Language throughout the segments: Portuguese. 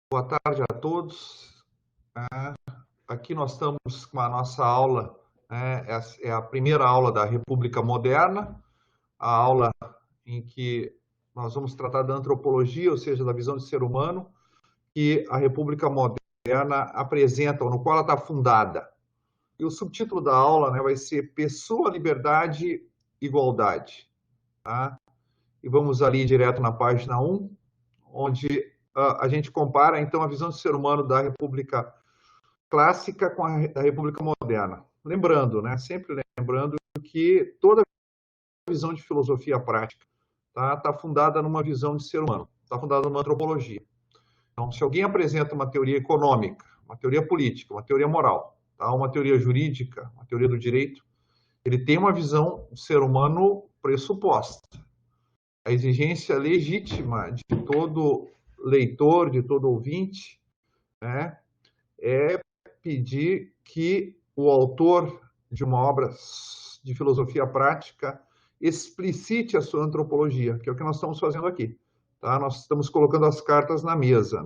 Boa tarde a todos. Aqui nós estamos com a nossa aula, é a primeira aula da República Moderna, a aula em que nós vamos tratar da antropologia, ou seja, da visão do ser humano, que a República Moderna apresenta, ou no qual ela está fundada. E o subtítulo da aula, vai ser Pessoa, Liberdade, Igualdade. Tá? E vamos ali direto na página 1, onde a gente compara, então, a visão do ser humano da República Clássica com a República Moderna. Lembrando, sempre lembrando que toda visão de filosofia prática tá fundada numa visão de ser humano, está fundada numa antropologia. Então, se alguém apresenta uma teoria econômica, uma teoria política, uma teoria moral, uma teoria jurídica, uma teoria do direito, ele tem uma visão do ser humano pressuposta. A exigência legítima de todo leitor, de todo ouvinte, é pedir que o autor de uma obra de filosofia prática explicite a sua antropologia, que é o que nós estamos fazendo aqui. Tá? Nós estamos colocando as cartas na mesa.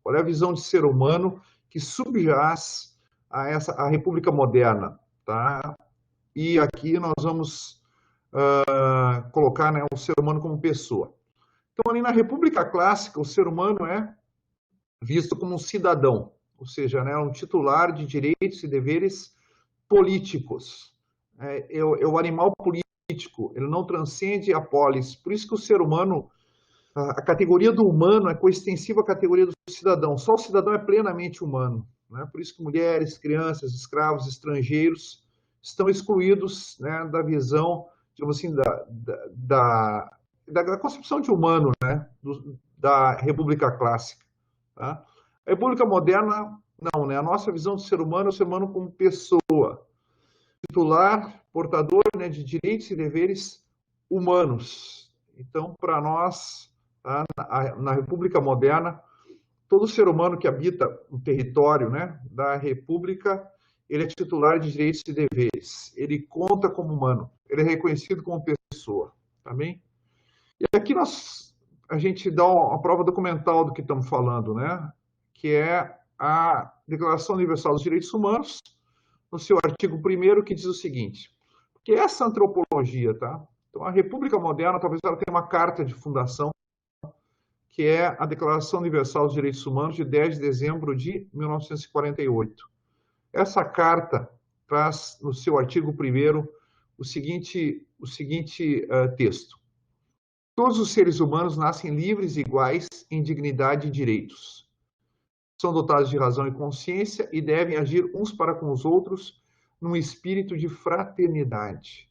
Qual é a visão de ser humano que subjaz a República Moderna? Tá? E aqui nós vamos colocar o ser humano como pessoa. Então, ali na República Clássica, o ser humano é visto como um cidadão, ou seja, um titular de direitos e deveres políticos. É o animal político, ele não transcende a polis. Por isso que o ser humano, a categoria do humano é coextensiva à categoria do cidadão. Só o cidadão é plenamente humano. Por isso que mulheres, crianças, escravos, estrangeiros estão excluídos da visão, digamos assim, da concepção de humano da República Clássica. Tá? A República Moderna, não, a nossa visão do ser humano é o ser humano como pessoa, titular, portador de direitos e deveres humanos. Então, para nós, na República Moderna, todo ser humano que habita o território da República, ele é titular de direitos e deveres, ele conta como humano, ele é reconhecido como pessoa, tá bem? E aqui a gente dá uma prova documental do que estamos falando, que é a Declaração Universal dos Direitos Humanos, no seu artigo 1º, que diz o seguinte, que essa antropologia, tá? Então, a República Moderna, talvez ela tenha uma carta de fundação, que é a Declaração Universal dos Direitos Humanos, de 10 de dezembro de 1948. Essa carta traz, no seu artigo 1º, o seguinte texto. Todos os seres humanos nascem livres e iguais em dignidade e direitos. São dotados de razão e consciência e devem agir uns para com os outros num espírito de fraternidade.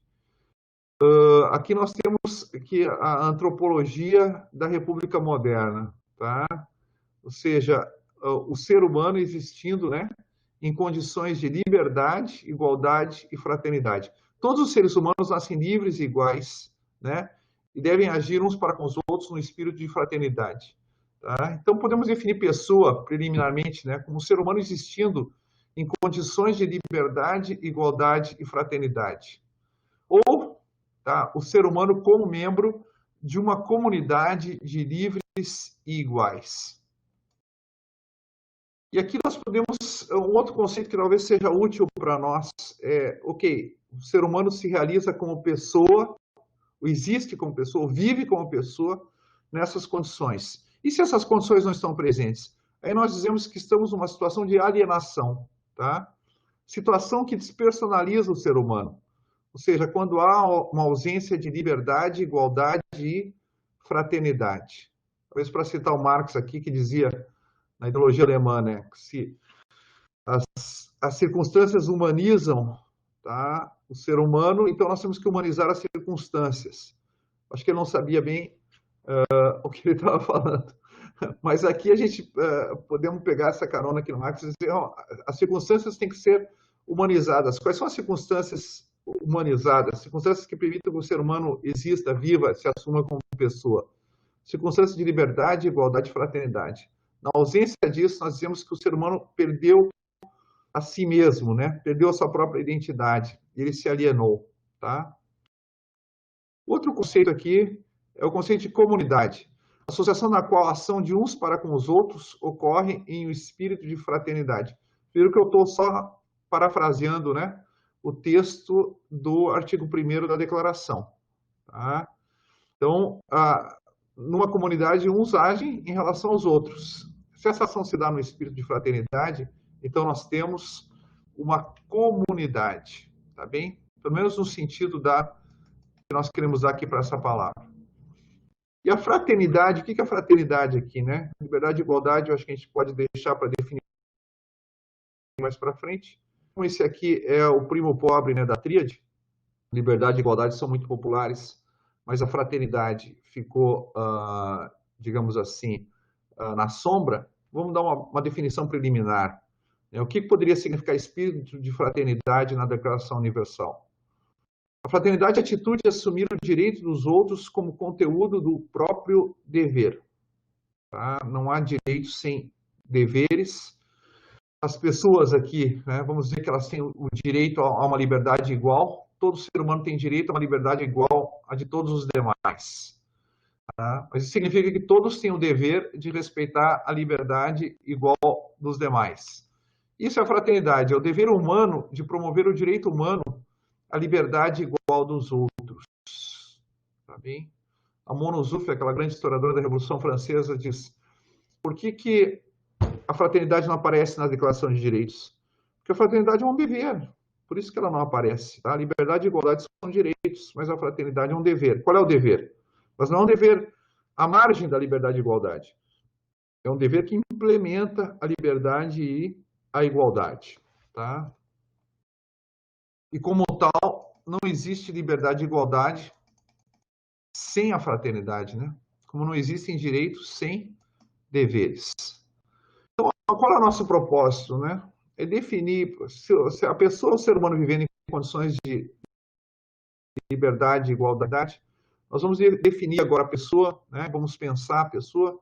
Aqui nós temos aqui a antropologia da República Moderna, tá? Ou seja, o ser humano existindo, em condições de liberdade, igualdade e fraternidade. Todos os seres humanos nascem livres e iguais, e devem agir uns para com os outros no espírito de fraternidade. Tá? Então, podemos definir pessoa, preliminarmente, como ser humano existindo em condições de liberdade, igualdade e fraternidade. Ou o ser humano como membro de uma comunidade de livres e iguais. E aqui nós podemos, um outro conceito que talvez seja útil para nós, o ser humano se realiza como pessoa, existe como pessoa, vive como pessoa nessas condições. E se essas condições não estão presentes? Aí nós dizemos que estamos numa situação de alienação, tá? Situação que despersonaliza o ser humano. Ou seja, quando há uma ausência de liberdade, igualdade e fraternidade. Talvez para citar o Marx aqui, que dizia, na ideologia alemã, que se as circunstâncias humanizam o ser humano, então nós temos que humanizar as circunstâncias. Acho que ele não sabia bem o que ele estava falando. Mas aqui a gente podemos pegar essa carona aqui no Marx e dizer, as circunstâncias têm que ser humanizadas. Quais são as circunstâncias humanizadas? Circunstâncias que permitam que o ser humano exista, viva, se assuma como pessoa. Circunstâncias de liberdade, igualdade e fraternidade. Na ausência disso, nós dizemos que o ser humano perdeu a si mesmo, perdeu a sua própria identidade, ele se alienou. Tá? Outro conceito aqui é o conceito de comunidade. associação na qual a ação de uns para com os outros ocorre em um espírito de fraternidade. Viram que eu estou só parafraseando, né, o texto do artigo 1º da declaração. Tá? Então, numa comunidade, uns agem em relação aos outros. Se essa ação se dá no espírito de fraternidade, então nós temos uma comunidade, tá bem? Pelo menos no sentido que nós queremos dar aqui para essa palavra. E a fraternidade, o que é a fraternidade aqui, né? Liberdade e igualdade, eu acho que a gente pode deixar para definir mais para frente. Como esse aqui é o primo pobre, né, da tríade, liberdade e igualdade são muito populares, mas a fraternidade ficou, digamos assim, na sombra. Vamos dar uma definição preliminar. O que poderia significar espírito de fraternidade na Declaração Universal? A fraternidade é a atitude de assumir o direito dos outros como conteúdo do próprio dever. Tá? Não há direito sem deveres. As pessoas aqui, né, vamos dizer que elas têm o direito a uma liberdade igual. Todo ser humano tem direito a uma liberdade igual à de todos os demais. Tá? Mas isso significa que todos têm o dever de respeitar a liberdade igual dos demais. Isso é a fraternidade, é o dever humano de promover o direito humano à liberdade igual dos outros. Tá bem? A Mona Zuff, aquela grande historiadora da Revolução Francesa, diz: por que a fraternidade não aparece na Declaração de Direitos? Porque a fraternidade é um dever, por isso que ela não aparece. Tá? A liberdade e a igualdade são direitos, mas a fraternidade é um dever. Qual é o dever? Mas não é um dever à margem da liberdade e igualdade. É um dever que implementa a liberdade e a igualdade. Tá? E como tal, não existe liberdade e igualdade sem a fraternidade, né? Como não existem direitos sem deveres. Então, qual é o nosso propósito, né? É definir se a pessoa, o ser humano vivendo em condições de liberdade e igualdade, nós vamos definir agora a pessoa, né? Vamos pensar a pessoa,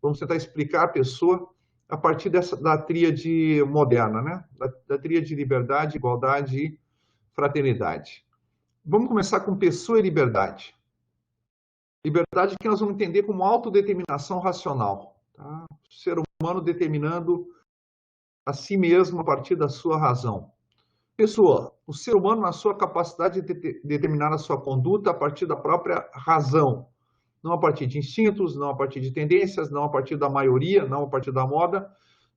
vamos tentar explicar a pessoa a partir da tríade moderna, né? Da tríade de liberdade, igualdade e fraternidade. Vamos começar com pessoa e liberdade. Liberdade que nós vamos entender como autodeterminação racional. Tá? O ser humano determinando a si mesmo a partir da sua razão. Pessoa, o ser humano na sua capacidade de determinar a sua conduta a partir da própria razão. Não a partir de instintos, não a partir de tendências, não a partir da maioria, não a partir da moda,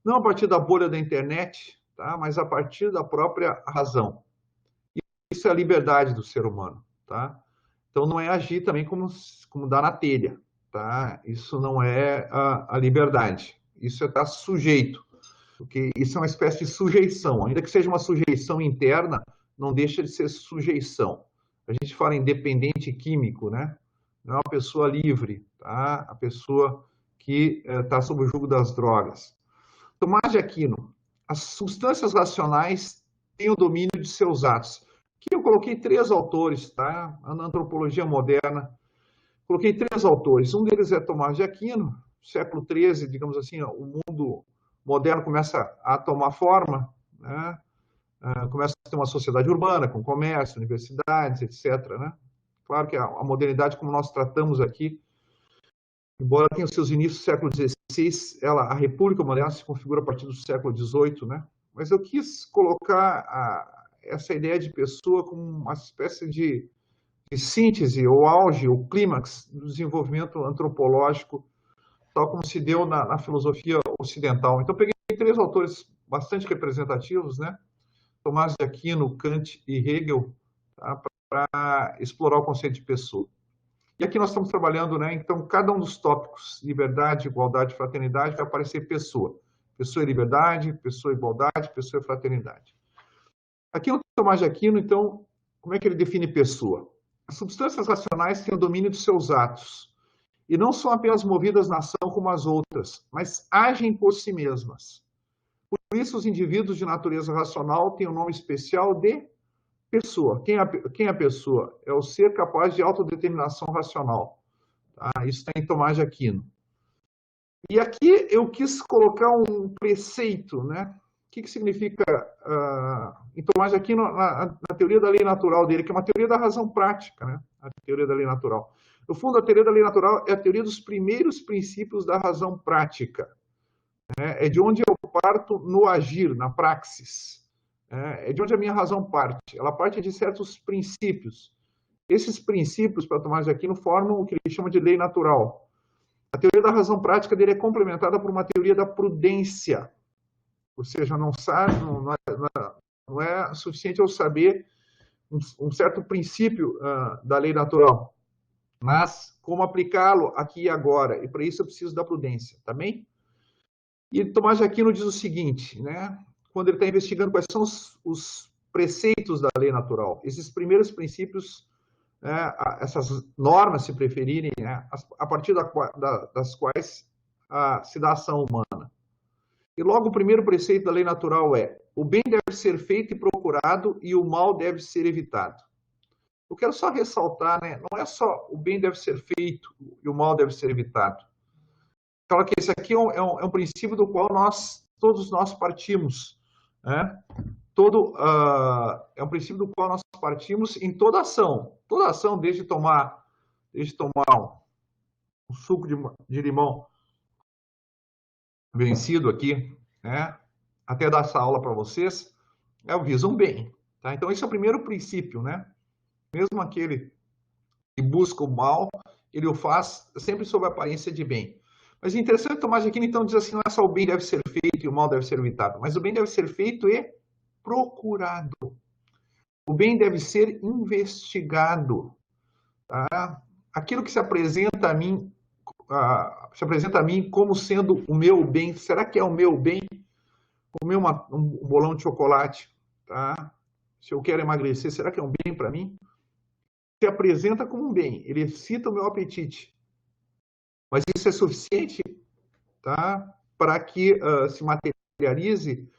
não a partir da bolha da internet, tá? Mas a partir da própria razão. Isso é a liberdade do ser humano. Tá? Então, não é agir também como dá na telha. Tá? Isso não é a liberdade. Isso é estar sujeito. Porque isso é uma espécie de sujeição. Ainda que seja uma sujeição interna, não deixa de ser sujeição. A gente fala em dependente químico, né? Não é uma pessoa livre, tá? A pessoa que está sob o jugo das drogas. Tomás de Aquino, as substâncias racionais têm o domínio de seus atos. Aqui eu coloquei 3 autores, tá? Na antropologia moderna. Coloquei 3 autores. Um deles é Tomás de Aquino, século XIII, digamos assim, o mundo moderno começa a tomar forma, né? Começa a ter uma sociedade urbana, com comércio, universidades, etc. Né? Claro que a modernidade, como nós tratamos aqui, embora tenha os seus inícios no século XVI, a República Moderna se configura a partir do século XVIII, né? Mas eu quis colocar essa ideia de pessoa como uma espécie de síntese, ou auge, ou clímax do desenvolvimento antropológico, tal como se deu na filosofia ocidental. Então, peguei 3 autores bastante representativos, né? Tomás de Aquino, Kant e Hegel, tá? Para explorar o conceito de pessoa. E aqui nós estamos trabalhando, né? Então, cada um dos tópicos, liberdade, igualdade, fraternidade, vai aparecer pessoa. Pessoa e liberdade, pessoa e igualdade, pessoa e fraternidade. Aqui no Tomás de Aquino, então, como é que ele define pessoa? As substâncias racionais têm o domínio dos seus atos. E não são apenas movidas na ação como as outras, mas agem por si mesmas. Por isso, os indivíduos de natureza racional têm o nome especial de pessoa. Quem é a pessoa? É o ser capaz de autodeterminação racional. Tá? Isso está em Tomás de Aquino. E aqui eu quis colocar um preceito, né? O que significa, em Tomás de Aquino, na teoria da lei natural dele, que é uma teoria da razão prática, né? A teoria da lei natural. No fundo, a teoria da lei natural é a teoria dos primeiros princípios da razão prática. É de onde eu parto no agir, na praxis. É de onde a minha razão parte. Ela parte de certos princípios. Esses princípios, para Tomás de Aquino, formam o que ele chama de lei natural. A teoria da razão prática dele é complementada por uma teoria da prudência. Ou seja, não é suficiente eu saber um certo princípio da lei natural, mas como aplicá-lo aqui e agora. E para isso eu preciso da prudência, tá bem? E Tomás de Aquino diz o seguinte, né? Quando ele está investigando quais são os preceitos da lei natural, esses primeiros princípios, essas normas, se preferirem, né? A partir das quais se dá a ação humana. E logo o primeiro preceito da lei natural é: o bem deve ser feito e procurado e o mal deve ser evitado. Eu quero só ressaltar, né? Não é só o bem deve ser feito e o mal deve ser evitado. Claro que esse aqui é um princípio do qual todos nós partimos, né? É um princípio do qual nós partimos em toda ação, desde tomar um suco de limão vencido aqui, né? Até dar essa aula para vocês, eu viso um bem, tá? Então esse é o primeiro princípio, né? Mesmo aquele que busca o mal, ele o faz sempre sob a aparência de bem. Mas é interessante, Tomás de Aquino, então, diz assim, não é só o bem deve ser feito e o mal deve ser evitado, mas o bem deve ser feito e procurado. O bem deve ser investigado. Tá? Aquilo que se apresenta a mim como sendo o meu bem, será que é o meu bem? Comer um bolão de chocolate, tá? Se eu quero emagrecer, será que é um bem para mim? Se apresenta como um bem, ele excita o meu apetite. Mas isso é suficiente, tá? Para que se materialize,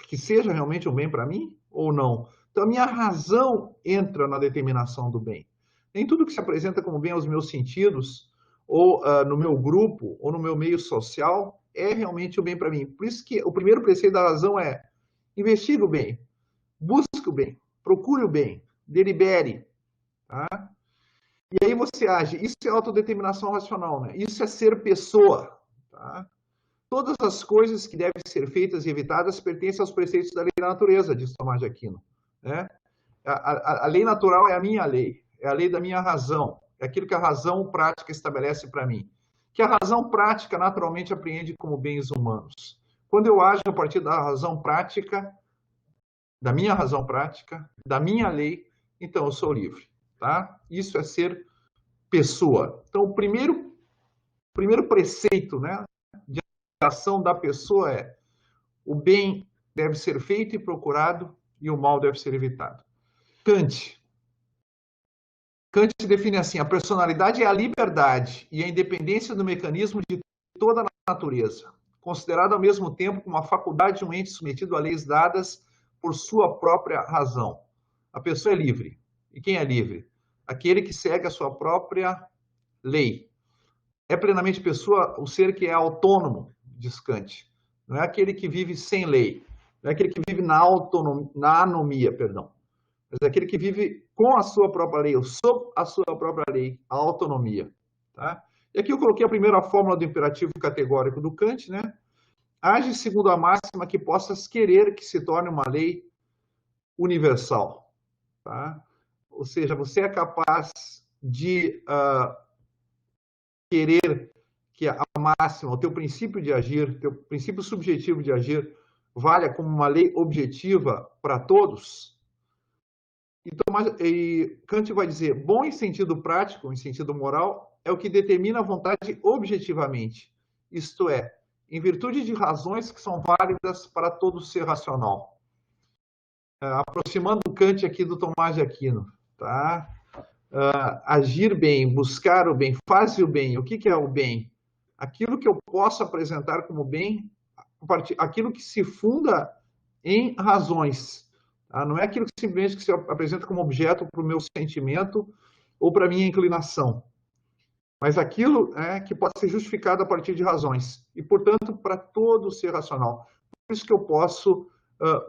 que seja realmente um bem para mim ou não. Então, a minha razão entra na determinação do bem. Nem tudo que se apresenta como bem aos meus sentidos, ou no meu grupo, ou no meu meio social, é realmente o bem para mim. Por isso que o primeiro preceito da razão é: investigue o bem, busque o bem, procure o bem, delibere, tá? E aí você age. Isso é autodeterminação racional, né? Isso é ser pessoa, tá? Todas as coisas que devem ser feitas e evitadas pertencem aos preceitos da lei da natureza, diz Tomás de Aquino, né? A lei natural é a minha lei, é a lei da minha razão, é aquilo que a razão prática estabelece para mim, que a razão prática naturalmente apreende como bens humanos. Quando eu ajo a partir da razão prática, da minha razão prática, da minha lei, então eu sou livre, tá? Isso é ser pessoa. Então, o primeiro preceito, né, de ação da pessoa é: o bem deve ser feito e procurado e o mal deve ser evitado. Kant define assim: a personalidade é a liberdade e a independência do mecanismo de toda a natureza, considerada ao mesmo tempo como uma faculdade de um ente submetido a leis dadas por sua própria razão. A pessoa é livre. E quem é livre? Aquele que segue a sua própria lei. É plenamente pessoa o ser que é autônomo, diz Kant. Não é aquele que vive sem lei. Não é aquele que vive na anomia, mas é aquele que vive com a sua própria lei, ou sob a sua própria lei, a autonomia. Tá? E aqui eu coloquei a primeira fórmula do imperativo categórico do Kant, né? Age segundo a máxima que possas querer que se torne uma lei universal. Tá? Ou seja, você é capaz de querer que a máxima, o teu princípio de agir, teu princípio subjetivo de agir, valha como uma lei objetiva para todos. E Kant vai dizer: bom em sentido prático, em sentido moral, é o que determina a vontade objetivamente. Isto é, em virtude de razões que são válidas para todo ser racional. Aproximando Kant aqui do Tomás de Aquino, tá? Agir bem, buscar o bem, fazer o bem. O que é o bem? Aquilo que eu posso apresentar como bem, aquilo que se funda em razões. Tá? Não é aquilo que simplesmente que se apresenta como objeto para o meu sentimento ou para a minha inclinação, mas aquilo que pode ser justificado a partir de razões e, portanto, para todo ser racional. Por isso que eu posso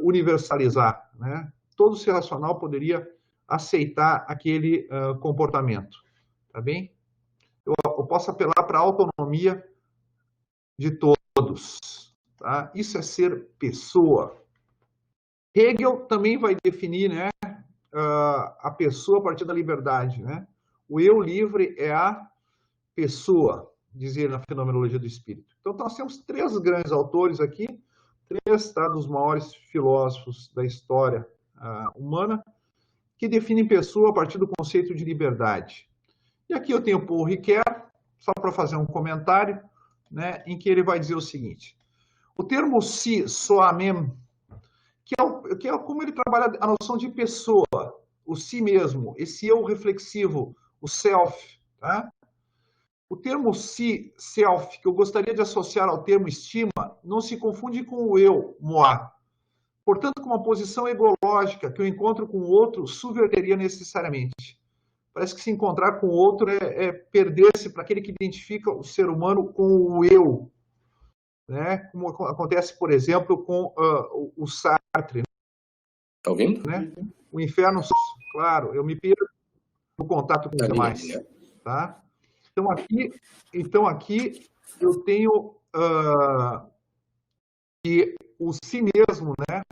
universalizar, né? Todo ser racional poderia aceitar aquele comportamento, tá bem? Eu posso apelar para a autonomia de todos, tá? Isso é ser pessoa. Hegel também vai definir, né, a pessoa a partir da liberdade, né? O eu livre é a pessoa, dizia na Fenomenologia do Espírito. Então, nós temos três grandes autores aqui, três dos maiores filósofos da história humana, que definem pessoa a partir do conceito de liberdade. E aqui eu tenho Paul Ricoeur, só para fazer um comentário, né, em que ele vai dizer o seguinte: o termo si, soi-même, que é como ele trabalha a noção de pessoa, o si mesmo, esse eu reflexivo, o self, tá? O termo si, self, que eu gostaria de associar ao termo estima, não se confunde com o eu, moi. Portanto, com uma posição egológica que o encontro com o outro subverteria necessariamente. Parece que se encontrar com o outro é perder-se para aquele que identifica o ser humano com o eu, né? Como acontece, por exemplo, com o Sartre. Tá ouvindo? Né? O inferno, claro, eu me perco no contato com os demais. Tá? Então aqui eu tenho que o si mesmo, né,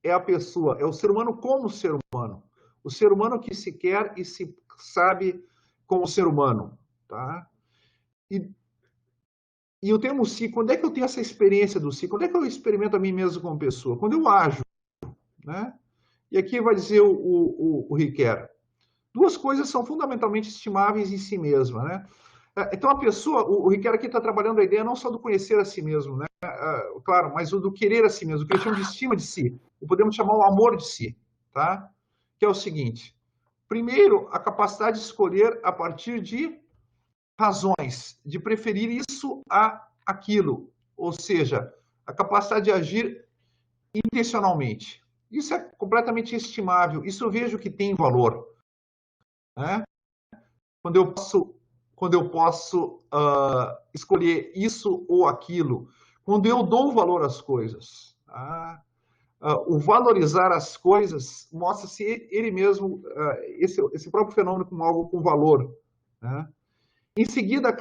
é a pessoa, é o ser humano como ser humano. O ser humano que se quer e se sabe como ser humano. Tá? E eu tenho o si, quando é que eu tenho essa experiência do si? Quando é que eu experimento a mim mesmo como pessoa? Quando eu ajo. Né? E aqui vai dizer o Ricoeur. Duas coisas são fundamentalmente estimáveis em si mesma, né? Então, a pessoa, o Ricoeur aqui está trabalhando a ideia não só do conhecer a si mesmo, né? Claro, mas o do querer a si mesmo, o que eles chamam de estima de si. Ou podemos chamar o amor de si, tá? Que é o seguinte: primeiro, a capacidade de escolher a partir de razões, de preferir isso a aquilo. Ou seja, a capacidade de agir intencionalmente. Isso é completamente estimável. Isso eu vejo que tem valor. Né? Quando eu posso escolher isso ou aquilo, quando eu dou valor às coisas. Tá? O valorizar as coisas mostra-se ele mesmo, esse próprio fenômeno, como algo com valor. Né? Em seguida,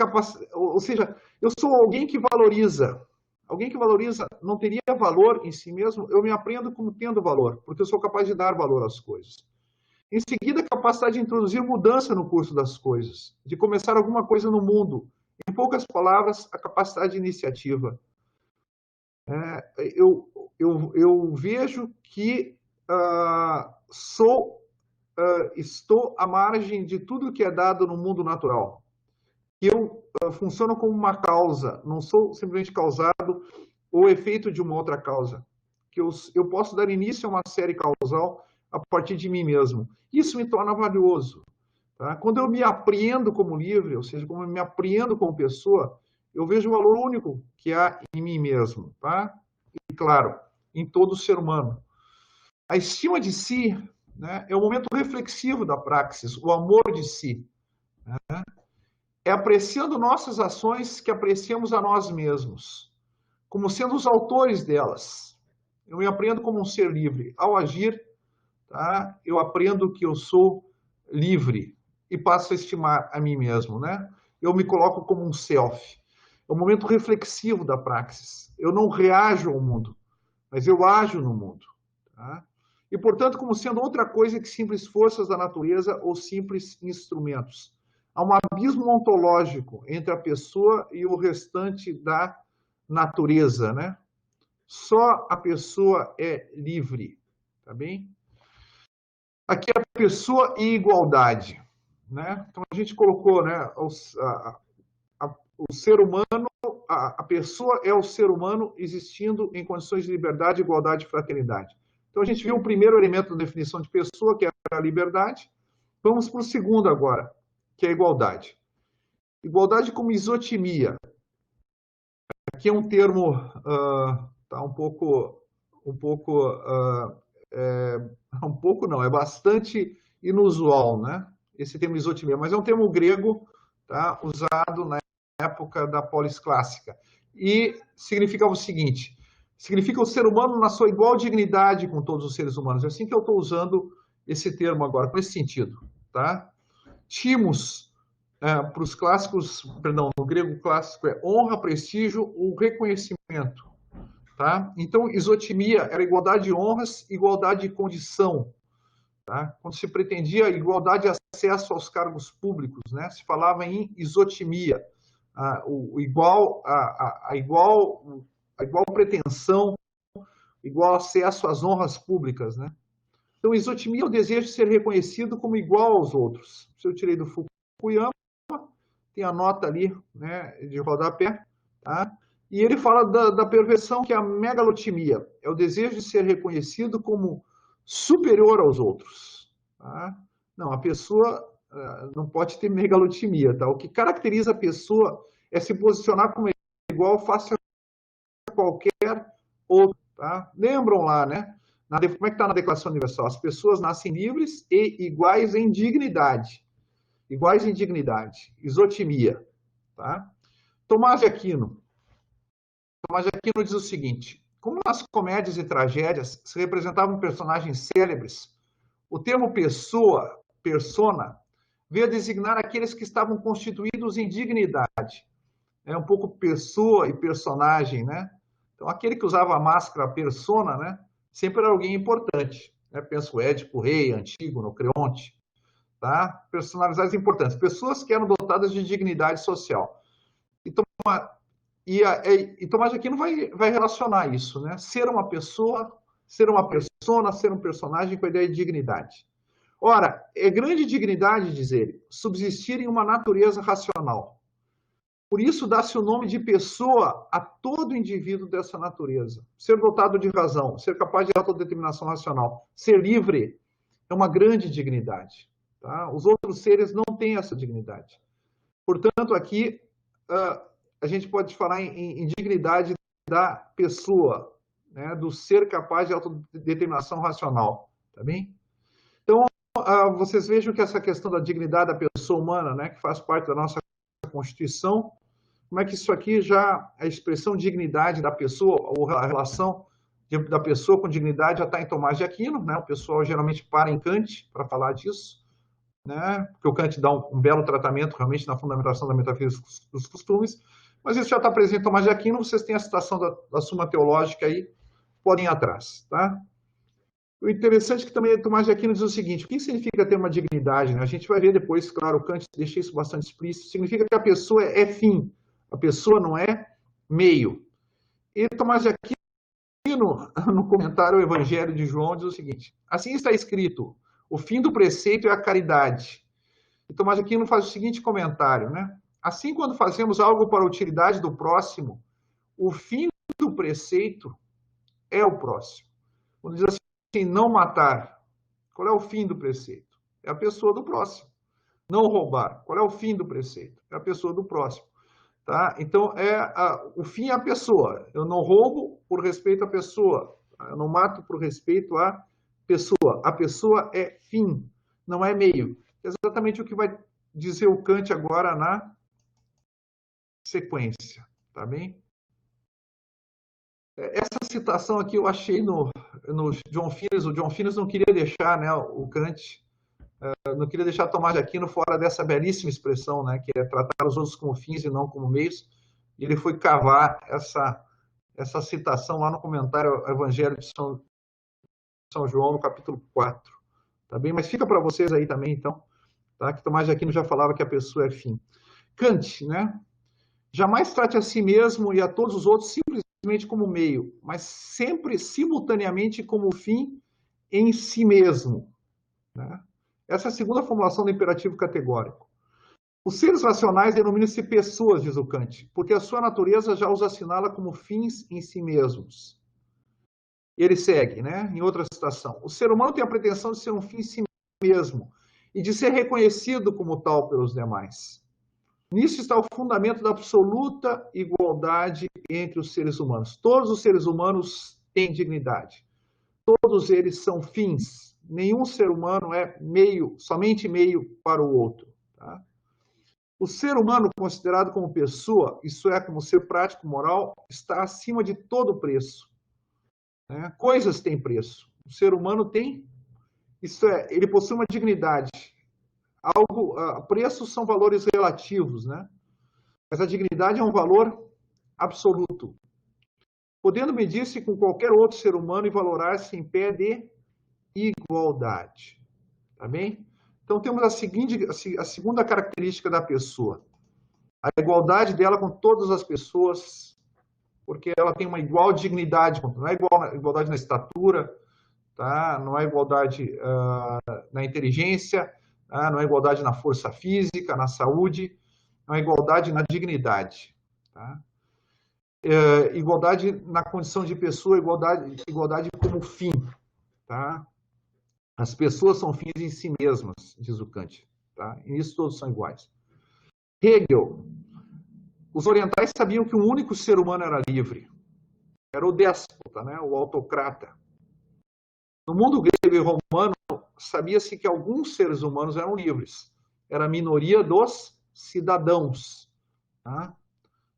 ou seja, eu sou alguém que valoriza. Alguém que valoriza não teria valor em si mesmo, eu me aprendo como tendo valor, porque eu sou capaz de dar valor às coisas. Em seguida, a capacidade de introduzir mudança no curso das coisas, de começar alguma coisa no mundo. Em poucas palavras, a capacidade de iniciativa. Eu vejo que estou à margem de tudo que é dado no mundo natural. Que eu funciono como uma causa, não sou simplesmente causado ou efeito de uma outra causa. Que eu posso dar início a uma série causal a partir de mim mesmo. Isso me torna valioso. Tá? Quando eu me apreendo como livre, ou seja, quando eu me apreendo como pessoa, eu vejo o valor único que há em mim mesmo. Tá? E, claro, em todo ser humano. A estima de si, né, é o momento reflexivo da praxis, o amor de si. Né? É apreciando nossas ações que apreciamos a nós mesmos, como sendo os autores delas. Eu me aprendo como um ser livre. Ao agir, tá, eu aprendo que eu sou livre e passo a estimar a mim mesmo. Né? Eu me coloco como um self. É um momento reflexivo da praxis. Eu não reajo ao mundo, mas eu ajo no mundo. Tá? E, portanto, como sendo outra coisa que simples forças da natureza ou simples instrumentos. Há um abismo ontológico entre a pessoa e o restante da natureza, né? Só a pessoa é livre, tá bem? Aqui é a pessoa e igualdade, né? Então a gente colocou, né, o ser humano, a pessoa é o ser humano existindo em condições de liberdade, igualdade e fraternidade. Então a gente viu o primeiro elemento da definição de pessoa, que é a liberdade. Vamos para o segundo agora, que é a igualdade. Igualdade como isotimia. Aqui é um termo tá um pouco não, é bastante inusual, né? Esse termo isotimia, mas é um termo grego, tá? Usado na época da polis clássica e significa o seguinte: significa o ser humano na sua igual dignidade com todos os seres humanos. É assim que eu estou usando esse termo agora, com esse sentido, tá? Timos, para os clássicos, perdão, no grego clássico é honra, prestígio, o reconhecimento, tá? Então, isotimia era igualdade de honras, igualdade de condição, tá? Quando se pretendia igualdade de acesso aos cargos públicos, né? Se falava em isotimia, a igual pretensão, igual acesso às honras públicas, né? Então, isotimia é o desejo de ser reconhecido como igual aos outros. Se eu tirei do Fukuyama, tem a nota ali, né, de rodapé, tá? E ele fala da perversão, que é a megalotimia, é o desejo de ser reconhecido como superior aos outros, tá? Não, a pessoa não pode ter megalotimia, tá? O que caracteriza a pessoa é se posicionar como igual face a qualquer outro, tá? Lembram lá, né? Como é que está na Declaração Universal? As pessoas nascem livres e iguais em dignidade. Iguais em dignidade. Isotimia, tá? Tomás de Aquino. Tomás de Aquino diz o seguinte: como nas comédias e tragédias se representavam personagens célebres, o termo pessoa, persona, veio a designar aqueles que estavam constituídos em dignidade. É um pouco pessoa e personagem, né? Então, aquele que usava a máscara persona, né, sempre era alguém importante. Né? Penso Édipo Rei, Antígono, Creonte, tá? Personalidades importantes. Pessoas que eram dotadas de dignidade social. E Tomás de Aquino vai relacionar isso, né? Ser uma pessoa, ser uma persona, ser um personagem com a ideia de dignidade. Ora, é grande dignidade, diz ele, subsistir em uma natureza racional. Por isso dá-se o nome de pessoa a todo indivíduo dessa natureza. Ser dotado de razão, ser capaz de autodeterminação racional, ser livre é uma grande dignidade. Tá? Os outros seres não têm essa dignidade. Portanto, aqui a gente pode falar em dignidade da pessoa, né? Do ser capaz de autodeterminação racional. Tá bem? Então, vocês vejam que essa questão da dignidade da pessoa humana, né, que faz parte da nossa Constituição, como é que isso aqui já, a expressão dignidade da pessoa, ou a relação da pessoa com dignidade já está em Tomás de Aquino, né? O pessoal geralmente para em Kant para falar disso, né? Porque o Kant dá um belo tratamento realmente na fundamentação da metafísica dos costumes, mas isso já está presente em Tomás de Aquino, vocês têm a citação da Suma Teológica aí, podem ir atrás, tá? O interessante é que também Tomás de Aquino diz o seguinte: o que significa ter uma dignidade? Né? A gente vai ver depois, claro, o Kant deixa isso bastante explícito. Significa que a pessoa é fim, a pessoa não é meio. E Tomás de Aquino, no comentário ao Evangelho de João, diz o seguinte: assim está escrito, o fim do preceito é a caridade. E Tomás de Aquino faz o seguinte comentário, né? Assim, quando fazemos algo para a utilidade do próximo, o fim do preceito é o próximo. Quando diz assim, não matar, qual é o fim do preceito? É a pessoa do próximo. Não roubar, qual é o fim do preceito? É a pessoa do próximo. Tá? Então, o fim é a pessoa. Eu não roubo por respeito à pessoa. Eu não mato por respeito à pessoa. A pessoa é fim, não é meio. É exatamente o que vai dizer o Kant agora na sequência. Tá bem? Essa citação aqui eu achei no John Finnes. O John Finnes não queria deixar, né, o Kant, não queria deixar Tomás de Aquino fora dessa belíssima expressão, né, que é tratar os outros como fins e não como meios. E ele foi cavar essa citação lá no comentário ao Evangelho de São João, no capítulo 4. Tá bem? Mas fica para vocês aí também, então, tá? Que Tomás de Aquino já falava que a pessoa é fim. Kant, né? Jamais trate a si mesmo e a todos os outros simplesmente como meio, mas sempre simultaneamente como fim em si mesmo. Né? Essa é a segunda formulação do imperativo categórico. Os seres racionais denominam-se pessoas, diz o Kant, porque a sua natureza já os assinala como fins em si mesmos. Ele segue, né, em outra citação. O ser humano tem a pretensão de ser um fim em si mesmo e de ser reconhecido como tal pelos demais. Nisso está o fundamento da absoluta igualdade entre os seres humanos. Todos os seres humanos têm dignidade. Todos eles são fins. Nenhum ser humano é meio, somente meio para o outro. Tá? O ser humano considerado como pessoa, isso é, como ser prático moral, está acima de todo preço. Né? Coisas têm preço. O ser humano tem Isso é, ele possui uma dignidade. Preços são valores relativos, né? Mas a dignidade é um valor absoluto, podendo medir-se com qualquer outro ser humano e valorar-se em pé de igualdade. Tá bem? Então, temos a segunda característica da pessoa. A igualdade dela com todas as pessoas, porque ela tem uma igual dignidade. Não é igualdade na estatura, tá? Não é igualdade na inteligência, tá? Não é igualdade na força física, na saúde, não é igualdade na dignidade. Tá? Igualdade na condição de pessoa, igualdade como fim. Tá? As pessoas são fins em si mesmas, diz o Kant. Tá? E nisso todos são iguais. Hegel. Os orientais sabiam que um único ser humano era livre. Era o déspota, né? O autocrata. No mundo grego e romano, sabia-se que alguns seres humanos eram livres. Era a minoria dos cidadãos. Tá?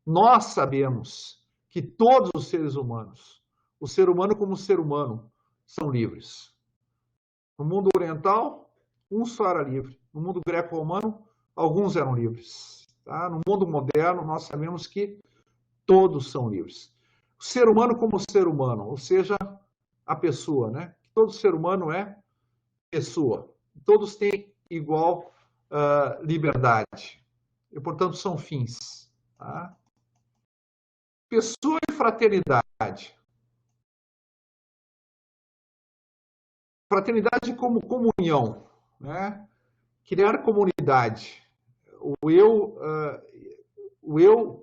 Nós sabemos que todos os seres humanos, o ser humano como ser humano, são livres. No mundo oriental, um só era livre. No mundo greco-romano, alguns eram livres. Tá? No mundo moderno, nós sabemos que todos são livres. O ser humano como ser humano, ou seja, a pessoa, né? Todo ser humano é pessoa. Todos têm igual liberdade. E, portanto, são fins. Tá? Pessoa e fraternidade. Fraternidade como comunhão, né? Criar comunidade. O eu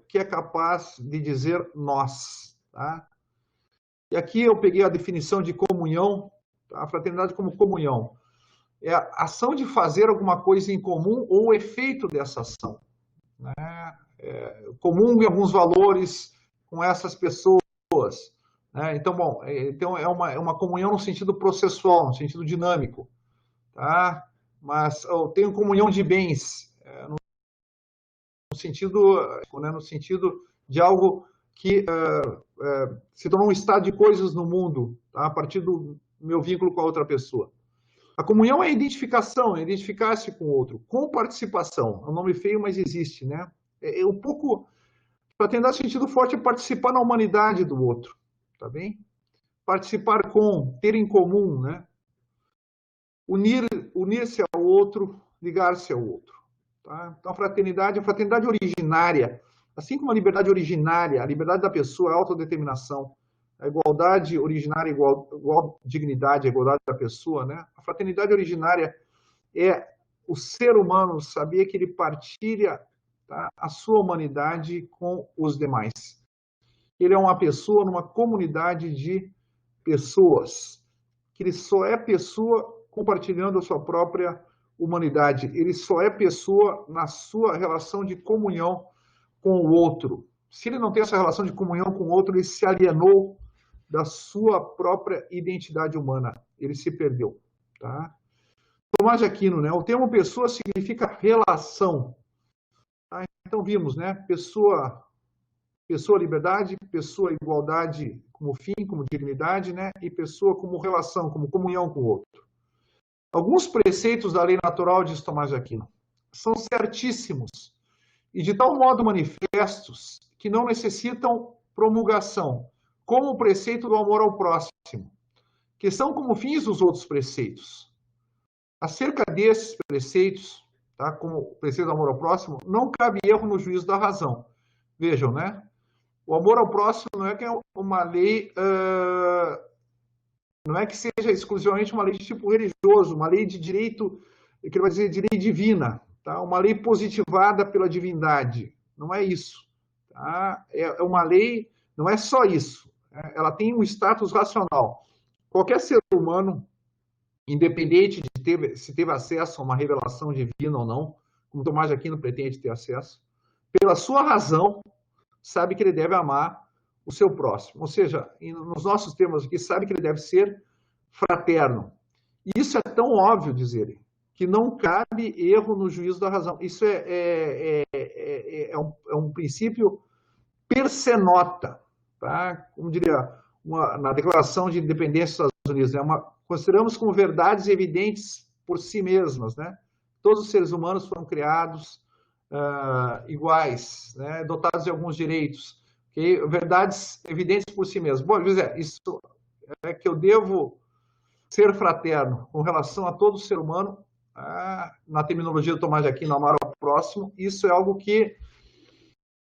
que é capaz de dizer nós. Tá? E aqui eu peguei a definição de comunhão, tá? A fraternidade como comunhão. É a ação de fazer alguma coisa em comum ou o efeito dessa ação. Né? Comum em alguns valores com essas pessoas. Né? Então, bom, é uma comunhão no sentido processual, no sentido dinâmico. Tá? Mas eu tenho comunhão de bens, no sentido de algo que se tornou um estado de coisas no mundo, tá? A partir do meu vínculo com a outra pessoa. A comunhão é identificação, é identificar-se com o outro, com participação. É um nome feio, mas existe, né? É um pouco, para tentar sentido forte, é participar na humanidade do outro, tá bem? Participar com, ter em comum, né? Unir-se ao outro, ligar-se ao outro. Tá? Então, a fraternidade originária, assim como a liberdade originária, a liberdade da pessoa, a autodeterminação, a igualdade originária, igual dignidade, a igualdade da pessoa, né? A fraternidade originária é o ser humano saber que ele partilha, tá, a sua humanidade com os demais. Ele é uma pessoa numa comunidade de pessoas, que ele só é pessoa compartilhando a sua própria humanidade. Ele só é pessoa na sua relação de comunhão com o outro. Se ele não tem essa relação de comunhão com o outro, ele se alienou da sua própria identidade humana. Ele se perdeu. Tá? Tomás de Aquino, né? O termo pessoa significa relação. Tá? Então vimos, né? Pessoa, liberdade, pessoa, igualdade como fim, como dignidade, né? E pessoa como relação, como comunhão com o outro. Alguns preceitos da lei natural, diz Tomás de Aquino, são certíssimos e de tal modo manifestos que não necessitam promulgação, como o preceito do amor ao próximo, que são como fins os outros preceitos. Acerca desses preceitos, tá, como o preceito do amor ao próximo, não cabe erro no juízo da razão. Vejam, né? O amor ao próximo não é que é uma lei... não é que seja exclusivamente uma lei de tipo religioso, uma lei de direito, que vai dizer de lei divina, tá? Uma lei positivada pela divindade. Não é isso. Tá? É uma lei, não é só isso. Ela tem um status racional. Qualquer ser humano, independente de se teve acesso a uma revelação divina ou não, como Tomás de Aquino pretende ter acesso, pela sua razão, sabe que ele deve amar o seu próximo. Ou seja, nos nossos termos aqui, sabe que ele deve ser fraterno. E isso é tão óbvio, dizer, que não cabe erro no juízo da razão. Isso é um princípio per se nota, tá? Como diria na Declaração de Independência dos Estados Unidos, é uma consideramos como verdades evidentes por si mesmas, né? Todos os seres humanos foram criados iguais, né? Dotados de alguns direitos, okay? Verdades evidentes por si mesmas. Bom, José, isso é que eu devo ser fraterno com relação a todo ser humano, na terminologia do Tomás de Aquino, amar ao próximo. Isso é algo que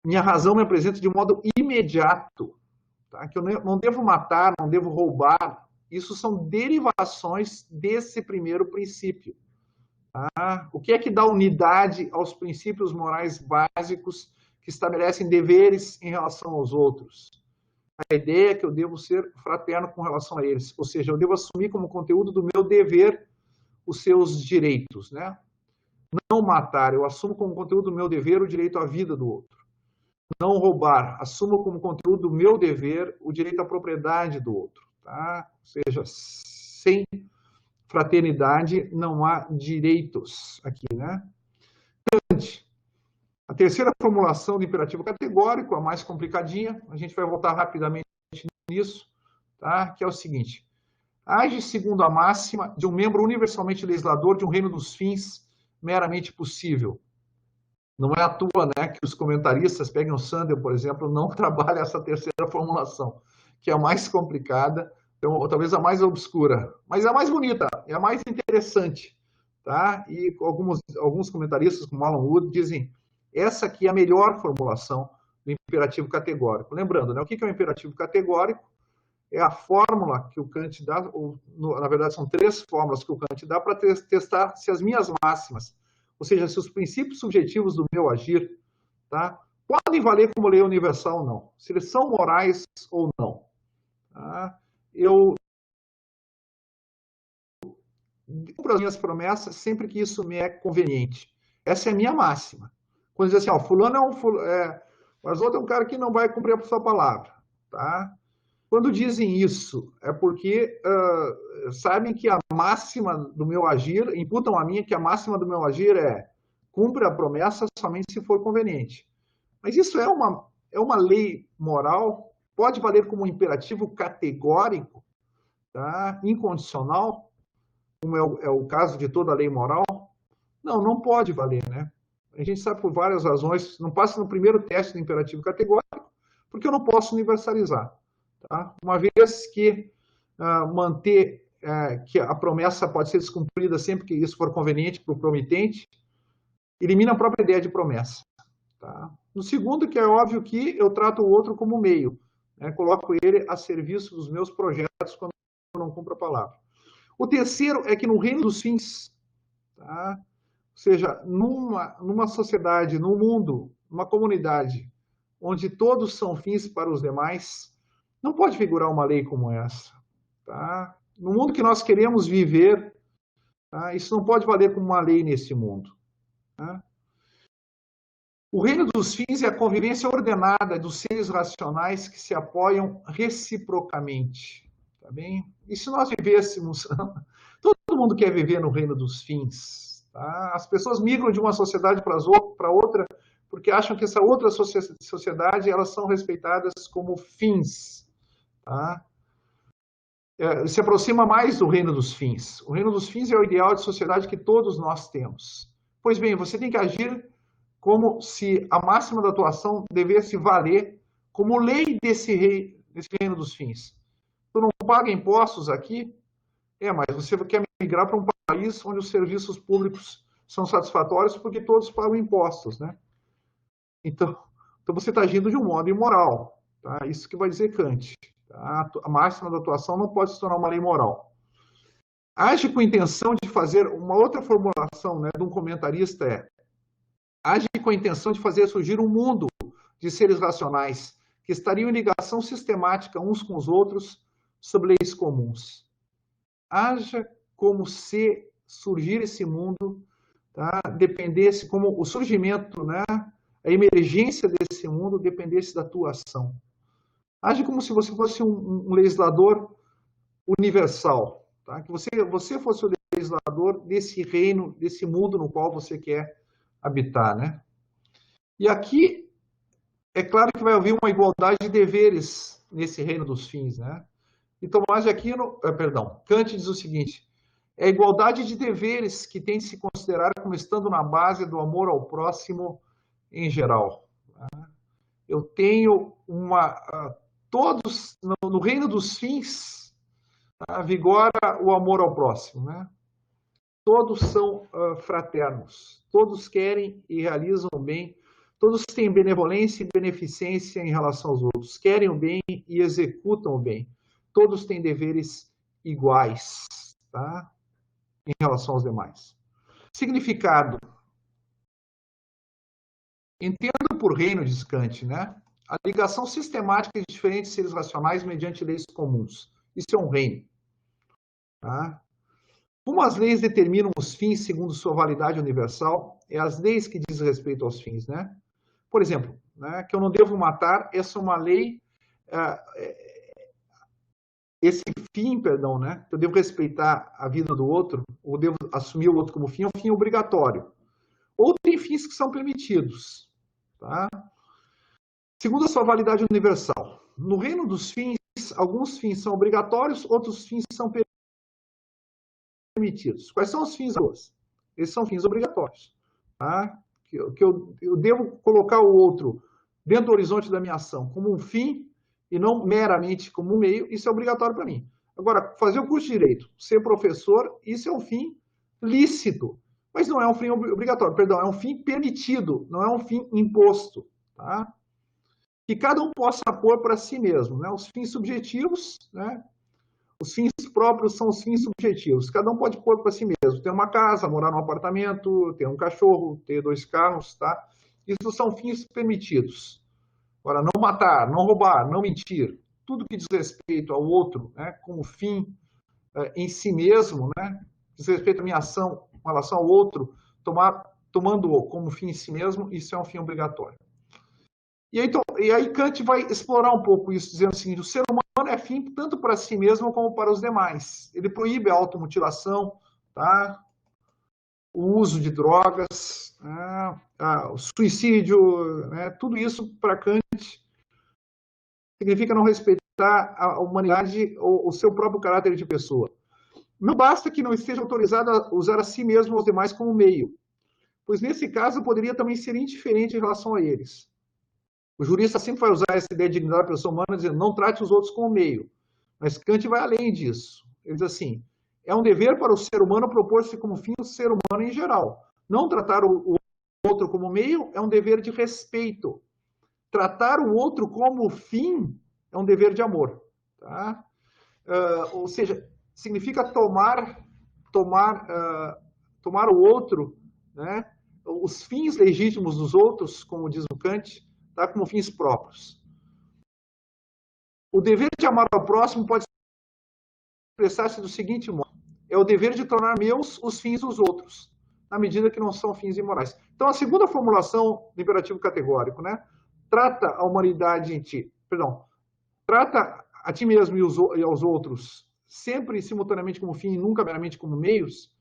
minha razão me apresenta de modo imediato, tá? Que eu não devo matar, não devo roubar. Isso são derivações desse primeiro princípio. Tá? O que é que dá unidade aos princípios morais básicos que estabelecem deveres em relação aos outros? A ideia é que eu devo ser fraterno com relação a eles, ou seja, eu devo assumir como conteúdo do meu dever os seus direitos, né? Não matar, eu assumo como conteúdo do meu dever o direito à vida do outro. Não roubar, assumo como conteúdo do meu dever o direito à propriedade do outro, tá? Ou seja, sem fraternidade não há direitos aqui, né? A terceira formulação do imperativo categórico, a mais complicadinha, a gente vai voltar rapidamente nisso, tá? Que é o seguinte: age segundo a máxima de um membro universalmente legislador de um reino dos fins meramente possível. Não é à toa, né, que os comentaristas, Peggy Sandel, por exemplo, não trabalham essa terceira formulação, que é a mais complicada, ou talvez a mais obscura, mas é a mais bonita, é a mais interessante, tá? E alguns comentaristas, como Alan Wood, dizem essa aqui é a melhor formulação do imperativo categórico. Lembrando, né, o que é o imperativo categórico? É a fórmula que o Kant dá, ou, na verdade são três fórmulas que o Kant dá para testar se as minhas máximas, ou seja, se os princípios subjetivos do meu agir, tá, podem valer como lei universal ou não, se eles são morais ou não. Tá? Eu cumpro as minhas promessas sempre que isso me é conveniente. Essa é a minha máxima. Quando diz assim, ó, fulano mas outro é um cara que não vai cumprir a sua palavra. Tá? Quando dizem isso, é porque sabem que a máxima do meu agir, imputam a mim que a máxima do meu agir é cumpre a promessa somente se for conveniente. Mas isso é uma lei moral, pode valer como um imperativo categórico, tá? Incondicional, como é o caso de toda lei moral? Não, não pode valer, né? A gente sabe por várias razões, não passa no primeiro teste do imperativo categórico, porque eu não posso universalizar. Tá? Uma vez que manter que a promessa pode ser descumprida sempre que isso for conveniente para o promitente, elimina a própria ideia de promessa. Tá? No segundo, que é óbvio que eu trato o outro como meio, né? Coloco ele a serviço dos meus projetos quando eu não cumpro a palavra. O terceiro é que no reino dos fins, tá? Ou seja, numa sociedade, num mundo, numa comunidade, onde todos são fins para os demais, não pode figurar uma lei como essa. Tá? No mundo que nós queremos viver, tá? Isso não pode valer como uma lei nesse mundo. Tá? O reino dos fins é a convivência ordenada dos seres racionais que se apoiam reciprocamente. Tá bem? E se nós vivêssemos... Todo mundo quer viver no reino dos fins. Tá? As pessoas migram de uma sociedade para outra porque acham que essa outra sociedade elas são respeitadas como fins. Tá? Se aproxima mais do reino dos fins. O reino dos fins é o ideal de sociedade que todos nós temos. Pois bem, você tem que agir como se a máxima da atuação devesse valer como lei desse reino dos fins. Tu não paga impostos aqui? Mas você quer migrar para um país onde os serviços públicos são satisfatórios porque todos pagam impostos, né? Então você está agindo de um modo imoral. Tá? Isso que vai dizer Kant. Tá? A máxima da atuação não pode se tornar uma lei moral. Age com intenção de fazer... Uma outra formulação, né, de um comentarista age com a intenção de fazer surgir um mundo de seres racionais que estariam em ligação sistemática uns com os outros sob leis comuns. Haja como se surgir esse mundo, tá, dependesse, como o surgimento, né, a emergência desse mundo dependesse da tua ação. Age como se você fosse um legislador universal, tá? Que você fosse o legislador desse reino, desse mundo no qual você quer habitar, né? E aqui, é claro que vai haver uma igualdade de deveres nesse reino dos fins, né? E Tomás de Aquino, perdão, Kant diz o seguinte: é a igualdade de deveres que tem de se considerar como estando na base do amor ao próximo em geral. Eu tenho todos, no reino dos fins, vigora o amor ao próximo, né? Todos são fraternos, todos querem e realizam o bem, todos têm benevolência e beneficência em relação aos outros, querem o bem e executam o bem, todos têm deveres iguais, tá? Em relação aos demais. Significado. Entendo por reino, diz Kant, né? A ligação sistemática de diferentes seres racionais mediante leis comuns. Isso é um reino. Tá? Como as leis determinam os fins segundo sua validade universal, é as leis que dizem respeito aos fins, né? Por exemplo, né, que eu não devo matar, essa é uma lei, esse fim, perdão, né? Eu devo respeitar a vida do outro, ou devo assumir o outro como fim, é um fim obrigatório. Ou tem fins que são permitidos, tá? Segundo a sua validade universal. No reino dos fins, alguns fins são obrigatórios, outros fins são permitidos. Quais são os fins? Esses são fins obrigatórios. Tá? Que eu devo colocar o outro dentro do horizonte da minha ação como um fim e não meramente como um meio, isso é obrigatório para mim. Agora, fazer o curso de Direito, ser professor, isso é um fim lícito, mas não é um fim obrigatório, perdão, é um fim permitido, não é um fim imposto. Tá? Que cada um possa pôr para si mesmo, né? Os fins subjetivos, né? Os fins próprios são os fins subjetivos. Cada um pode pôr para si mesmo. Ter uma casa, morar num apartamento, ter um cachorro, ter 2 carros, tá? Isso são fins permitidos. Agora, não matar, não roubar, não mentir, tudo que diz respeito ao outro, né? Como fim em si mesmo, né? Diz respeito à minha ação com relação ao outro, tomando-o como fim em si mesmo, isso é um fim obrigatório. E aí Kant vai explorar um pouco isso, dizendo o seguinte: o ser humano é fim tanto para si mesmo como para os demais. Ele proíbe a automutilação, tá? O uso de drogas, né? O suicídio, né? Tudo isso para Kant significa não respeitar a humanidade ou o seu próprio caráter de pessoa. Não basta que não esteja autorizado a usar a si mesmo ou aos demais como meio, pois nesse caso poderia também ser indiferente em relação a eles. O jurista sempre vai usar essa ideia de dignidade da pessoa humana, dizendo não trate os outros como meio. Mas Kant vai além disso. Ele diz assim: é um dever para o ser humano propor-se como fim o ser humano em geral. Não tratar o outro como meio é um dever de respeito. Tratar o outro como fim é um dever de amor. Tá? Ou seja, significa tomar o outro, né? Os fins legítimos dos outros, como diz o Kant, tá? Como fins próprios. O dever de amar ao próximo pode expressar-se do seguinte modo: é o dever de tornar meus os fins dos outros, na medida que não são fins imorais. Então, a segunda formulação do imperativo categórico, né? Trata a humanidade em ti, trata a ti mesmo e aos outros sempre simultaneamente como fim e nunca meramente como meios.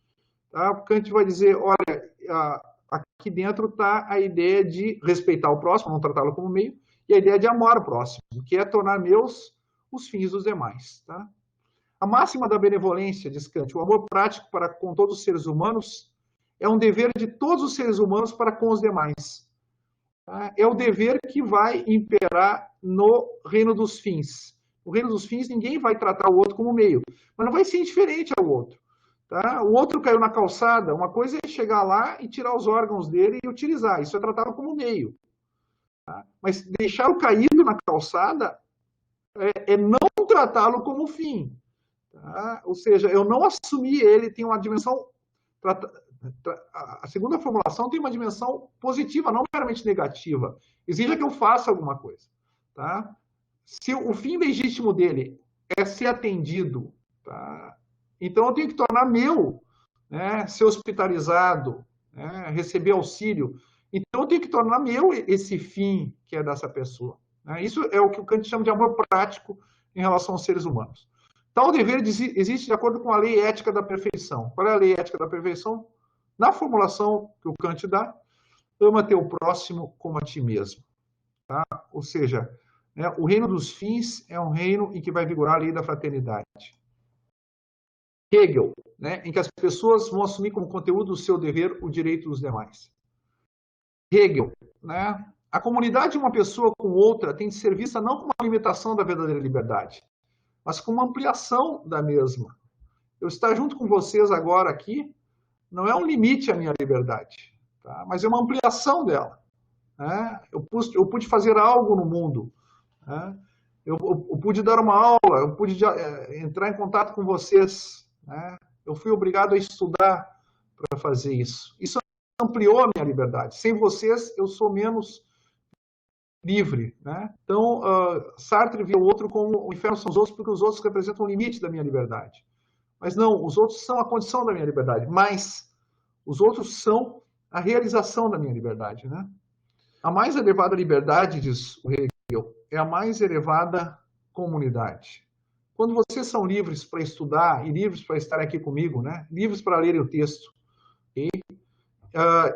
Tá? Kant vai dizer, olha, aqui dentro está a ideia de respeitar o próximo, não tratá-lo como meio, e a ideia de amar o próximo, que é tornar meus os fins dos demais. Tá? A máxima da benevolência, diz Kant, o amor prático para com todos os seres humanos é um dever de todos os seres humanos para com os demais. Tá? É o dever que vai imperar no reino dos fins. No reino dos fins, ninguém vai tratar o outro como meio, mas não vai ser indiferente ao outro. Tá? O outro caiu na calçada, uma coisa é chegar lá e tirar os órgãos dele e utilizar, isso é tratado como meio. Tá? Mas deixá-lo caído na calçada é não tratá-lo como fim. Tá? Ou seja, eu não assumir ele, tem uma dimensão. A segunda formulação tem uma dimensão positiva, não meramente negativa. Exija que eu faça alguma coisa. Tá? Se o fim legítimo dele é ser atendido, tá? Então eu tenho que tornar meu, né, ser hospitalizado, né, receber auxílio. Então eu tenho que tornar meu esse fim que é dessa pessoa. Né? Isso é o que o Kant chama de amor prático em relação aos seres humanos. Tal dever existe de acordo com a lei ética da perfeição. Qual é a lei ética da perfeição? Na formulação que o Kant dá, ama teu próximo como a ti mesmo. Tá? Ou seja, né? O reino dos fins é um reino em que vai vigorar a lei da fraternidade. Hegel, né? Em que as pessoas vão assumir como conteúdo do seu dever o direito dos demais. Hegel, né? A comunidade de uma pessoa com outra tem de ser vista não como uma limitação da verdadeira liberdade, mas como uma ampliação da mesma. Eu estar junto com vocês agora aqui não é um limite à minha liberdade, tá? Mas é uma ampliação dela, né? Eu pude fazer algo no mundo, né? Eu pude dar uma aula, eu pude entrar em contato com vocês, né? Eu fui obrigado a estudar para fazer isso. Isso ampliou a minha liberdade. Sem vocês, eu sou menos livre, né? Então, Sartre via o outro como o inferno são os outros, porque os outros representam o limite da minha liberdade. Mas não, os outros são a condição da minha liberdade, mas os outros são a realização da minha liberdade, né? A mais elevada liberdade, diz o Hegel, é a mais elevada comunidade. Quando vocês são livres para estudar e livres para estar aqui comigo, né? Livres para lerem o texto, okay?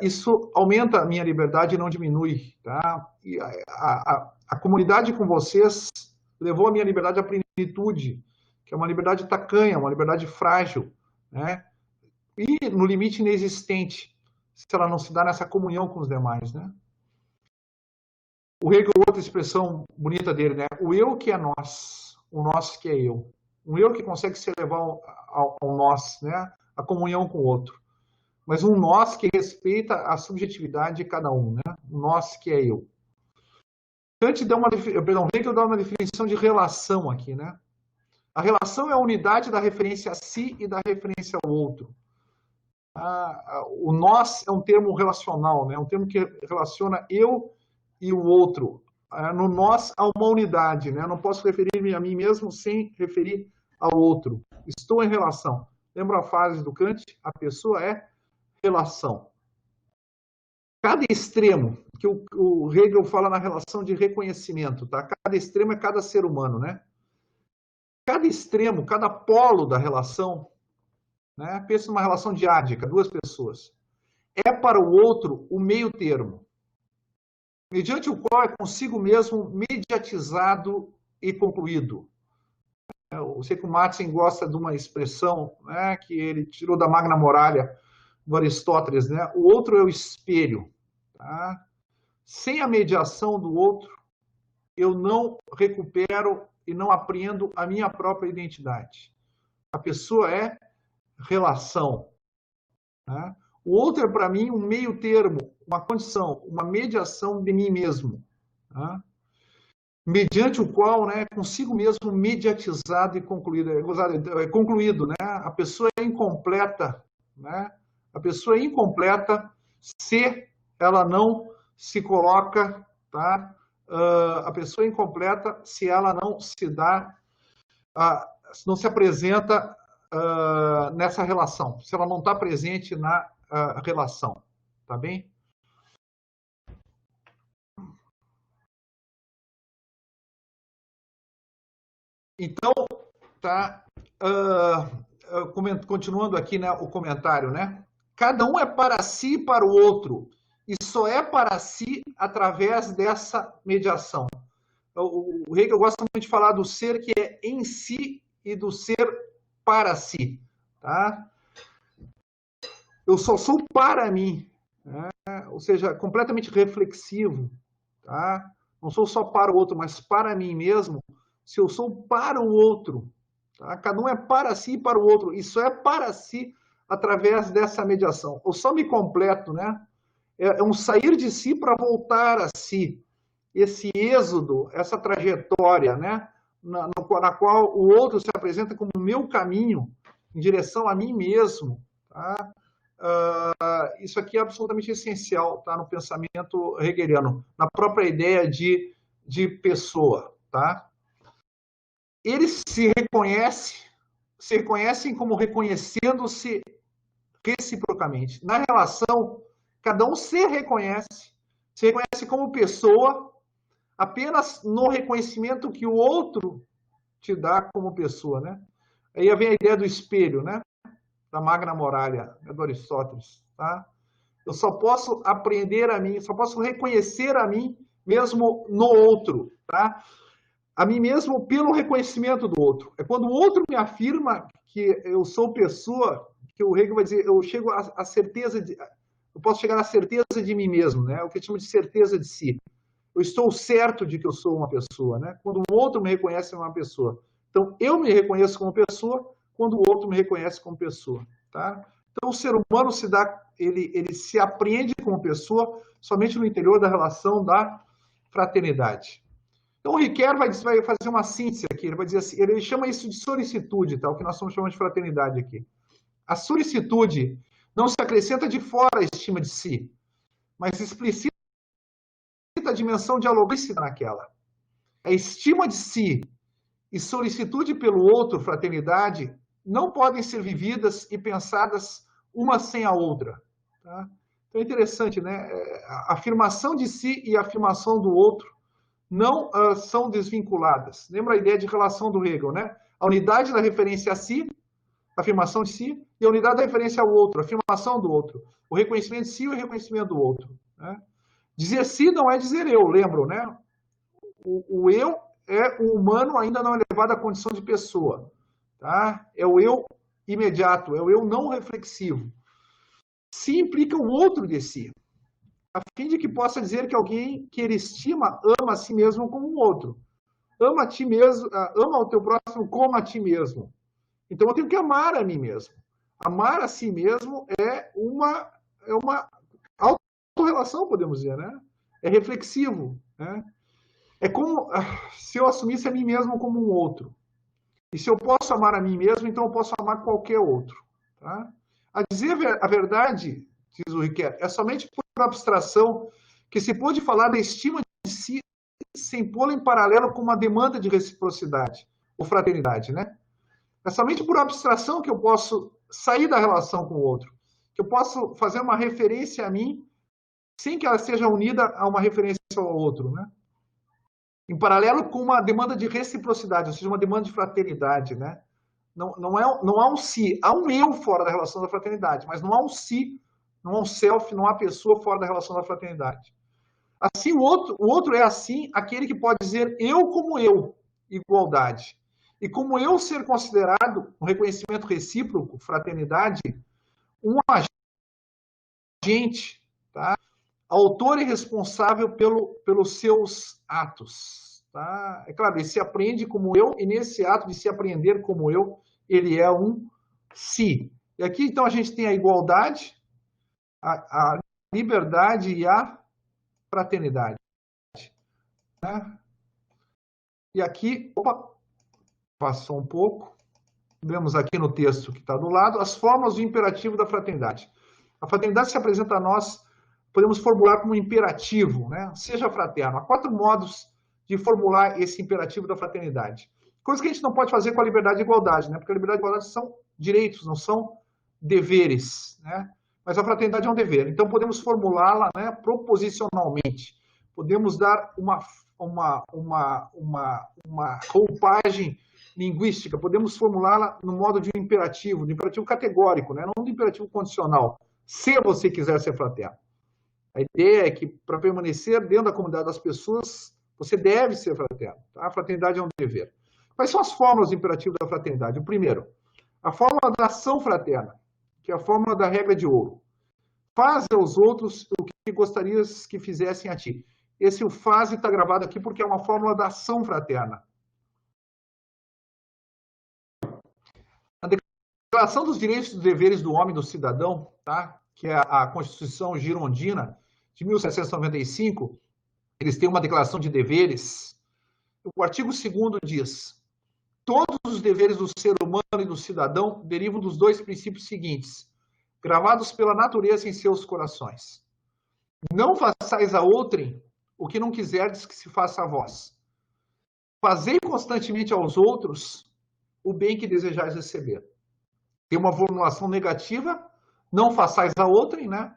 Isso aumenta a minha liberdade e não diminui, tá? E a comunidade com vocês levou a minha liberdade à plenitude, que é uma liberdade tacanha, uma liberdade frágil, né? E no limite inexistente, se ela não se dá nessa comunhão com os demais, né? O Hegel, outra expressão bonita dele, né? O eu que é nós, o nós que é eu. Um eu que consegue se elevar ao nós, né? A comunhão com o outro. Mas um nós que respeita a subjetividade de cada um, né? O nós que é eu. Hegel dá uma definição de relação aqui, né? A relação é a unidade da referência a si e da referência ao outro. O nós é um termo relacional, né? Um termo que relaciona eu e o outro. No nós há uma unidade, né? Eu não posso referir-me a mim mesmo sem referir ao outro. Estou em relação. Lembra a frase do Kant? A pessoa é relação. Cada extremo, que o Hegel fala na relação de reconhecimento, tá? Cada extremo é cada ser humano, né? Cada extremo, cada polo da relação, né? Pensa numa relação diádica, duas pessoas. É para o outro o meio termo, mediante o qual é consigo mesmo mediatizado e concluído. Eu sei que o Matzen gosta de uma expressão, né, que ele tirou da Magna Moralia do Aristóteles, né? O outro é o espelho. Tá? Sem a mediação do outro, eu não recupero e não apreendo a minha própria identidade. A pessoa é relação. Tá? O outro é, para mim, um meio termo, uma condição, uma mediação de mim mesmo. Tá? Mediante o qual, né, consigo mesmo mediatizado e concluído. É concluído, né? A pessoa é incompleta, né? A pessoa é incompleta se ela não se coloca, tá? A pessoa é incompleta se ela não se dá, não se apresenta nessa relação, se ela não está presente na relação, tá bem? Então, tá? Continuando aqui, né, o comentário, né? Cada um é para si e para o outro, e só é para si através dessa mediação. O Hegel gosta muito de falar do ser que é em si e do ser para si. Tá? Eu só sou para mim, né? Ou seja, completamente reflexivo. Tá? Não sou só para o outro, mas para mim mesmo, se eu sou para o outro. Tá? Cada um é para si e para o outro, e só é para si através dessa mediação. Eu só me completo, né? É um sair de si para voltar a si. Esse êxodo, essa trajetória, né? Na qual o outro se apresenta como meu caminho em direção a mim mesmo. Tá? Isso aqui é absolutamente essencial, tá? No pensamento hegeliano, na própria ideia de pessoa. Tá? Eles se reconhecem como reconhecendo-se reciprocamente. Na relação, cada um se reconhece como pessoa apenas no reconhecimento que o outro te dá como pessoa, né? Aí vem a ideia do espelho, né? Da Magna Moralia, do Aristóteles, tá? Eu só posso aprender a mim, só posso reconhecer a mim mesmo no outro, tá? a mim mesmo pelo reconhecimento do outro. É quando o outro me afirma que eu sou pessoa, que o Hegel vai dizer, eu chego à certeza de, eu posso chegar à certeza de mim mesmo, né? O que chama de certeza de si. Eu estou certo de que eu sou uma pessoa, né? Quando o outro me reconhece como uma pessoa. Então, eu me reconheço como pessoa quando o outro me reconhece como pessoa, tá? Então, o ser humano ele se apreende como pessoa somente no interior da relação da fraternidade. Então, o Riquet vai fazer uma síntese aqui, ele vai dizer assim, ele chama isso de solicitude, tá? O que nós estamos chamando de fraternidade aqui. A solicitude não se acrescenta de fora a estima de si, mas explicita a dimensão dialogística naquela. A estima de si e solicitude pelo outro, fraternidade, não podem ser vividas e pensadas uma sem a outra. Tá? Então é interessante, né? A afirmação de si e a afirmação do outro não são desvinculadas. Lembra a ideia de relação do Hegel, né? A unidade da referência a si, a afirmação de si, e a unidade da referência ao outro, a afirmação do outro. O reconhecimento de si e o reconhecimento do outro. Né? Dizer si não é dizer eu, lembram, né? O eu é o humano ainda não elevado à condição de pessoa. Tá? É o eu imediato, é o eu não reflexivo. Si implica o outro de si, a fim de que possa dizer que alguém que ele estima ama a si mesmo como um outro. Ama a ti mesmo, ama o teu próximo como a ti mesmo. Então eu tenho que amar a mim mesmo. Amar a si mesmo é uma autorrelação, podemos dizer, né? É reflexivo, né? É como se eu assumisse a mim mesmo como um outro. E se eu posso amar a mim mesmo, então eu posso amar qualquer outro. Tá? A dizer a verdade, diz o Riquet, é somente por abstração que se pode falar da estima de si sem pô-la em paralelo com uma demanda de reciprocidade ou fraternidade, né? É somente por abstração que eu posso sair da relação com o outro, que eu posso fazer uma referência a mim sem que ela seja unida a uma referência ao outro, né? Em paralelo com uma demanda de reciprocidade, ou seja, uma demanda de fraternidade, né? Não há um si, há um eu fora da relação da fraternidade, mas não há um si, não há um self, não há pessoa fora da relação da fraternidade. Assim, o outro é assim, aquele que pode dizer eu como eu, igualdade. E como eu ser considerado, um reconhecimento recíproco, fraternidade, um agente, tá? Autor e responsável pelos seus atos. Tá? É claro, ele se apreende como eu, e nesse ato de se apreender como eu, ele é um si. E aqui, então, a gente tem a igualdade, a liberdade e a fraternidade. Tá? E aqui, opa, passou um pouco. Vemos aqui no texto que está do lado, as formas do imperativo da fraternidade. A fraternidade se apresenta a nós, podemos formular como um imperativo, né? Seja fraterno. Há 4 modos de formular esse imperativo da fraternidade. Coisa que a gente não pode fazer com a liberdade e igualdade, né? Porque a liberdade e a igualdade são direitos, não são deveres, né? Mas a fraternidade é um dever. Então, podemos formulá-la, né, proposicionalmente. Podemos dar uma roupagem linguística, podemos formulá-la no modo de um imperativo categórico, né? Não de imperativo condicional. Se você quiser ser fraterno. A ideia é que, para permanecer dentro da comunidade das pessoas, você deve ser fraterno. Tá? A fraternidade é um dever. Quais são as fórmulas do imperativo da fraternidade? O primeiro, a fórmula da ação fraterna, que é a fórmula da regra de ouro. Faz aos outros o que gostarias que fizessem a ti. Esse o faz está gravado aqui porque é uma fórmula da ação fraterna. A Declaração dos Direitos e dos Deveres do Homem e do Cidadão, tá? Que é a Constituição Girondina de 1795, eles têm uma declaração de deveres. O artigo 2º diz: todos os deveres do ser humano e do cidadão derivam dos 2 princípios seguintes, gravados pela natureza em seus corações. Não façais a outrem o que não quiserdes que se faça a vós. Fazei constantemente aos outros o bem que desejais receber. Tem uma formulação negativa, não façais a outrem, né?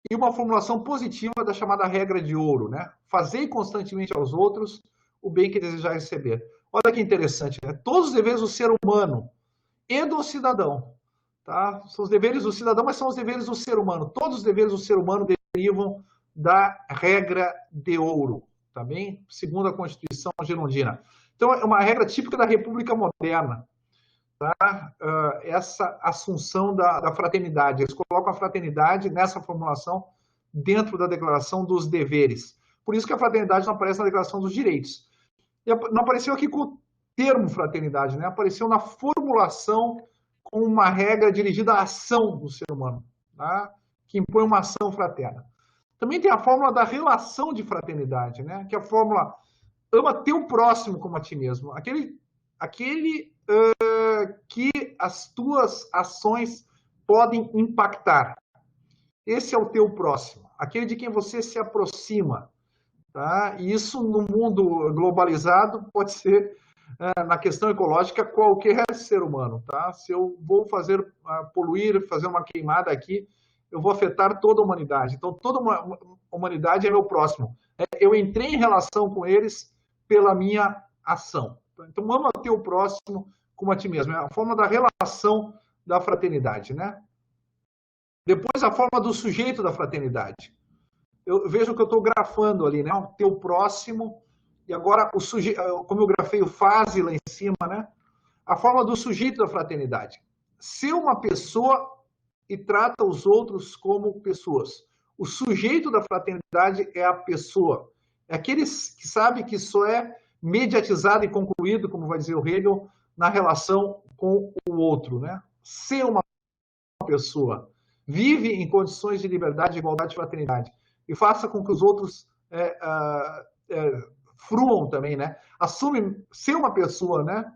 E uma formulação positiva da chamada regra de ouro, né? Fazei constantemente aos outros o bem que desejais receber. Olha que interessante, né? Todos os deveres do ser humano e do cidadão, tá? São os deveres do cidadão, mas são os deveres do ser humano. Todos os deveres do ser humano derivam da regra de ouro, tá bem? Segundo a Constituição Girondina. Então, é uma regra típica da República Moderna, tá? Essa assunção da fraternidade. Eles colocam a fraternidade nessa formulação dentro da Declaração dos Deveres. Por isso que a fraternidade não aparece na Declaração dos Direitos. E não apareceu aqui com o termo fraternidade, né? Apareceu na formulação com uma regra dirigida à ação do ser humano, tá? Que impõe uma ação fraterna. Também tem a fórmula da relação de fraternidade, né? Que é a fórmula ama teu próximo como a ti mesmo. Aquele que as tuas ações podem impactar. Esse é o teu próximo, aquele de quem você se aproxima. Tá? E isso, no mundo globalizado, pode ser, na questão ecológica, qualquer ser humano. Tá? Se eu vou poluir, fazer uma queimada aqui, eu vou afetar toda a humanidade. Então, toda a humanidade é meu próximo. Eu entrei em relação com eles pela minha ação. Então, ama o teu próximo como a ti mesmo. É a forma da relação da fraternidade, né? Depois, a forma do sujeito da fraternidade. Eu vejo que eu estou grafando ali, né? O teu próximo, e agora, como eu grafei o fase lá em cima, né? A forma do sujeito da fraternidade. Ser uma pessoa e trata os outros como pessoas. O sujeito da fraternidade é a pessoa. É aquele que sabe que só é mediatizado e concluído, como vai dizer o Hegel, na relação com o outro, né? Ser uma pessoa. Vive em condições de liberdade, igualdade e fraternidade. E faça com que os outros fruam também, né? Assume ser uma pessoa, né?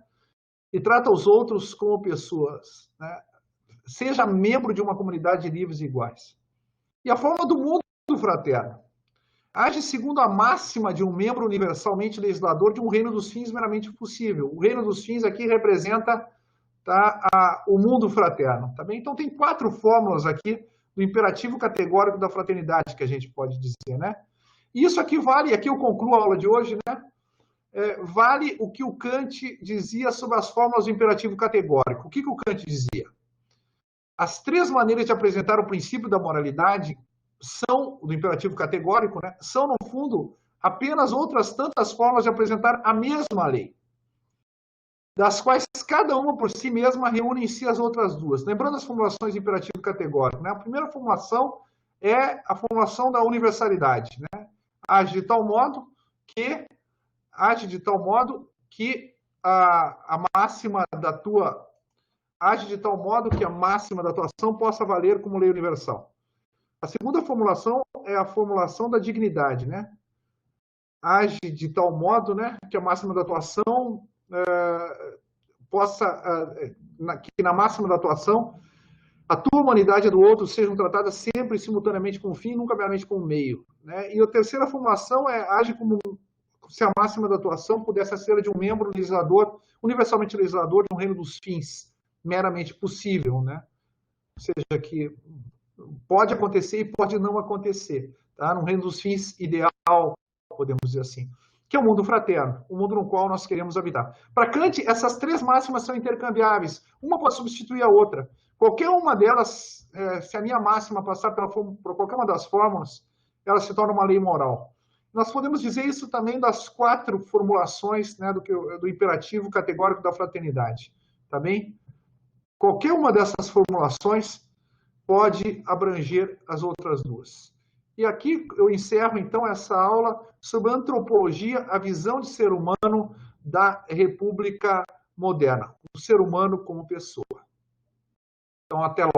E trata os outros como pessoas, né? Seja membro de uma comunidade de livres e iguais. E a forma do mundo fraterno. Age segundo a máxima de um membro universalmente legislador de um reino dos fins meramente possível. O reino dos fins aqui representa, tá, o mundo fraterno. Tá bem? Então, tem 4 fórmulas aqui do imperativo categórico da fraternidade, que a gente pode dizer, né? E isso aqui vale, aqui eu concluo a aula de hoje, né? Vale o que o Kant dizia sobre as fórmulas do imperativo categórico. O que o Kant dizia? As 3 maneiras de apresentar o princípio da moralidade são, do imperativo categórico, né, são, no fundo, apenas outras tantas formas de apresentar a mesma lei, das quais cada uma por si mesma reúne em si as outras 2. Lembrando as formulações de imperativo categórico, né, a primeira formulação é a formulação da universalidade, né, age de tal modo que a máxima da tua age de tal modo que a máxima da tua ação possa valer como lei universal. A segunda formulação é a formulação da dignidade, né? Age de tal modo, né, que a máxima da tua ação que na máxima da tua ação, a tua humanidade e a do outro sejam tratadas sempre e simultaneamente como fim, nunca meramente como meio, né? E a terceira formulação age como se a máxima da tua ação pudesse ser a de um membro legislador, universalmente legislador de um reino dos fins, meramente possível, né? Ou seja, que pode acontecer e pode não acontecer, tá? Num reino dos fins ideal, podemos dizer assim, que é o mundo fraterno, o mundo no qual nós queremos habitar. Para Kant, essas 3 máximas são intercambiáveis, uma pode substituir a outra. Qualquer uma delas, se a minha máxima passar por qualquer uma das fórmulas, ela se torna uma lei moral. Nós podemos dizer isso também das 4 formulações, né, do imperativo categórico da fraternidade, tá bem? Qualquer uma dessas formulações pode abranger as outras 2. E aqui eu encerro, então, essa aula sobre antropologia, a visão de ser humano da República Moderna, o ser humano como pessoa. Então, até logo.